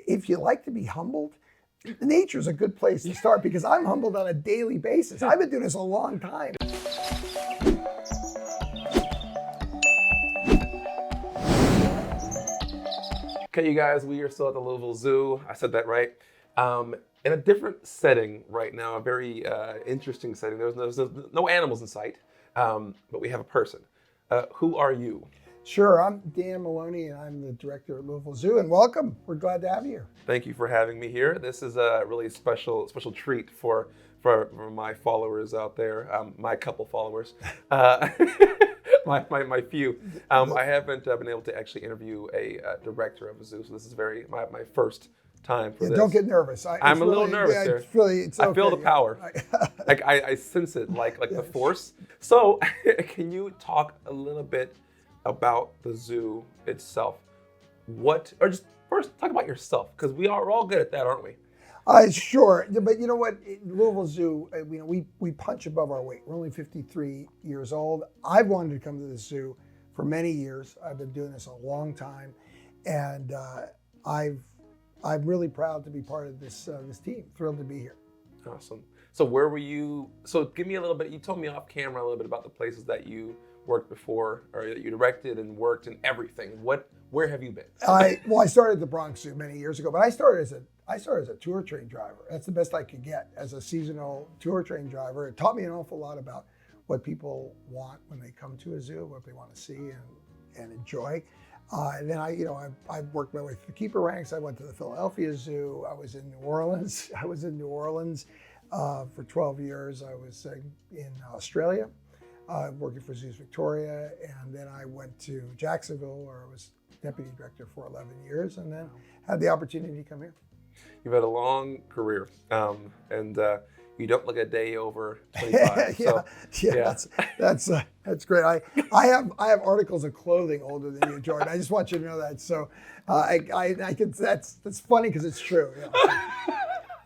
if you like to be humbled, nature's a good place to start because I'm humbled on a daily basis. I've been doing this a long time. Okay, you guys, we are still at the Louisville Zoo. I said that right. In a different setting right now, a very interesting setting. There's no animals in sight, but we have a person. Who are you? Sure, I'm Dan Maloney, and I'm the director at Louisville Zoo, and welcome. We're glad to have you here. Thank you for having me here. This is a really special treat for my followers out there, my couple followers, my few. I haven't been able to actually interview a director of a zoo, so this is my first time for this. Don't get nervous. I'm a little nervous here. It's okay. I feel the power. I sense it like the force. So can you talk a little bit about the zoo itself? Or just first talk about yourself, because we're all good at that, aren't we? Sure, but you know what? Louisville Zoo, we punch above our weight. We're only 53 years old. I've wanted to come to the zoo for many years. I've been doing this a long time, and I'm really proud to be part of this team. Thrilled to be here. Awesome. So where were you? So give me a little bit. You told me off camera a little bit about the places that you worked before, or that you directed and worked and everything. Where have you been? I started at the Bronx Zoo many years ago, but I started as a tour train driver. That's the best I could get as a seasonal tour train driver. It taught me an awful lot about what people want when they come to a zoo, what they want to see and enjoy. And then I worked my way through the keeper ranks. I went to the Philadelphia Zoo. I was in New Orleans. For 12 years. I was in Australia, working for Zoos Victoria, and then I went to Jacksonville, where I was deputy director for 11 years, and then had the opportunity to come here. You've had a long career, and you don't look a day over 25. That's great. I have articles of clothing older than you, Jordan. I just want you to know that. So that's funny because it's true.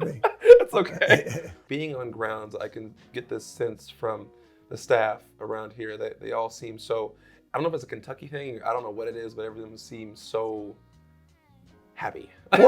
It's okay. Being on grounds, I can get this sense from the staff around here that they all seem so, I don't know if it's a Kentucky thing, I don't know what it is, but everyone seems so happy. I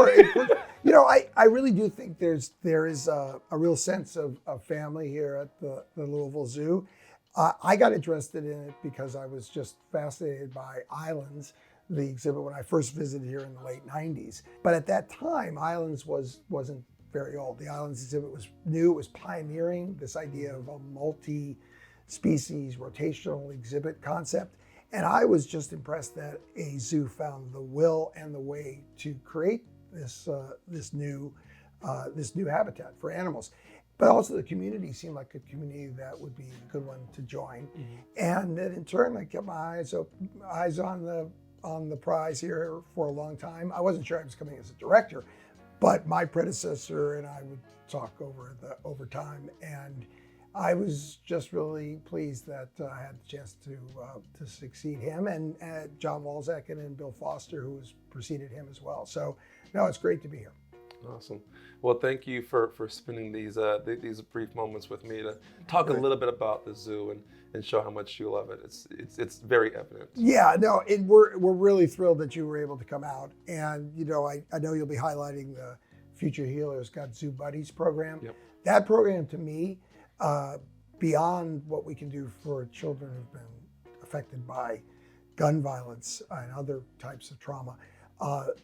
really do think there is a real sense of family here at the Louisville Zoo. I got interested in it because I was just fascinated by Islands, the exhibit, when I first visited here in the late 90s. But at that time, Islands wasn't very old. The Islands exhibit was new. It was pioneering this idea of a multi-species rotational exhibit concept. And I was just impressed that a zoo found the will and the way to create this new habitat for animals. But also the community seemed like a community that would be a good one to join. Mm-hmm. And then in turn, I kept my eyes on the prize here for a long time. I wasn't sure I was coming as a director, but my predecessor and I would talk over time, and I was just really pleased that I had the chance to succeed him and John Walczak and Bill Foster, who has preceded him as well. So, no, it's great to be here. Awesome. Well, thank you for spending these brief moments with me to talk a little bit about the zoo and show how much you love it. It's very evident. Yeah, no, we're really thrilled that you were able to come out, and I know you'll be highlighting the Future Healers Got Zoo Buddies program. Yep. That program, to me, beyond what we can do for children who've been affected by gun violence and other types of trauma,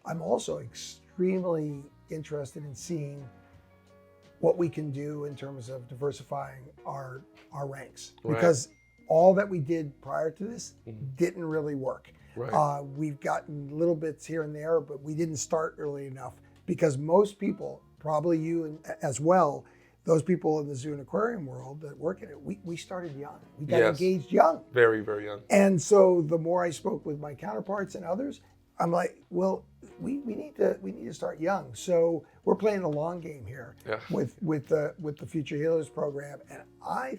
I'm also extremely interested in seeing what we can do in terms of diversifying our ranks. Right. Because all that we did prior to this didn't really work. Right. We've gotten little bits here and there, but we didn't start early enough, because most people, probably you as well, those people in the zoo and aquarium world that work in it, we started young. We got engaged young. Very, very young. And so the more I spoke with my counterparts and others, I'm like, well, we need to start young. So we're playing the long game here with the Future Healers program, and I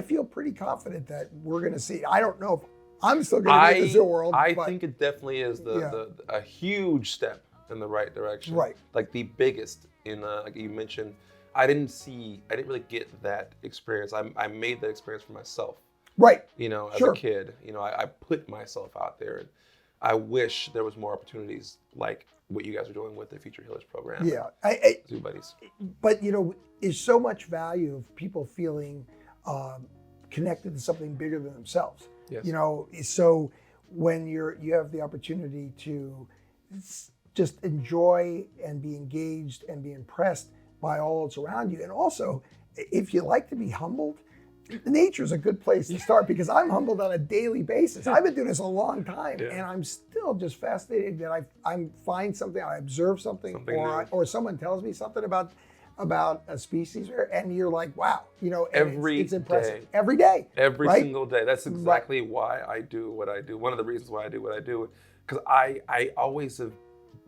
feel pretty confident that we're going to see. I don't know if I'm still going to be in the zoo world. I think it definitely is a huge step in the right direction. Right. Like the biggest in like you mentioned. I didn't really get that experience. I made that experience for myself. Right. As a kid, I put myself out there. And I wish there was more opportunities like what you guys are doing with the Future Healers program. Yeah, Zoo Buddies. but is so much value of people feeling connected to something bigger than themselves. Yes. So when you have the opportunity to just enjoy and be engaged and be impressed by all that's around you, and also if you like to be humbled, nature is a good place to start, because I'm humbled on a daily basis. I've been doing this a long time, and I'm still just fascinated that I find something, I observe something or someone tells me something about a species, and you're like, wow, and it's impressive. Every day. Every right? single day. That's exactly why I do what I do. One of the reasons why I do what I do, because I always have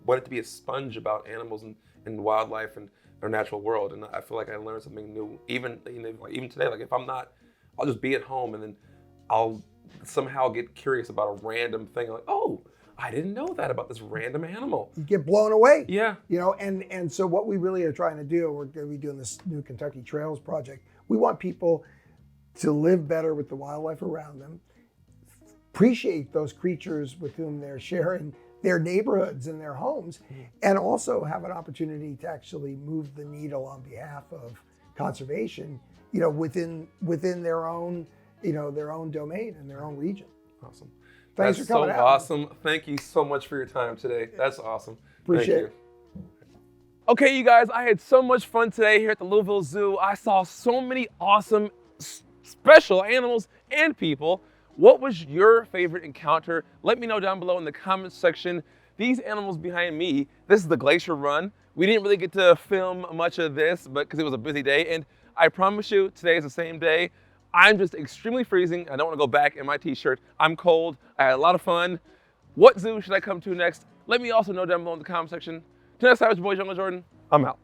wanted to be a sponge about animals and wildlife and our natural world, and I feel like I learned something new. Even today, like if I'm not, I'll just be at home and then I'll somehow get curious about a random thing. Like, oh, I didn't know that about this random animal. You get blown away. Yeah. And so what we really are trying to do, we're going to be doing this new Kentucky Trails project. We want people to live better with the wildlife around them, appreciate those creatures with whom they're sharing their neighborhoods and their homes, and also have an opportunity to actually move the needle on behalf of conservation, within their own, their own domain and their own region. Awesome. Thanks for coming out. That's so awesome. Thank you so much for your time today. That's awesome. Appreciate it. Okay, you guys, I had so much fun today here at the Louisville Zoo. I saw so many awesome, special animals and people. What was your favorite encounter? Let me know down below in the comments section. These animals behind me, this is the Glacier Run. We didn't really get to film much of this, but because it was a busy day, and I promise you, today is the same day. I'm just extremely freezing. I don't want to go back in my t-shirt. I'm cold. I had a lot of fun. What zoo should I come to next? Let me also know down below in the comment section. Till next time, it's your boy, Jungle Jordan. I'm out.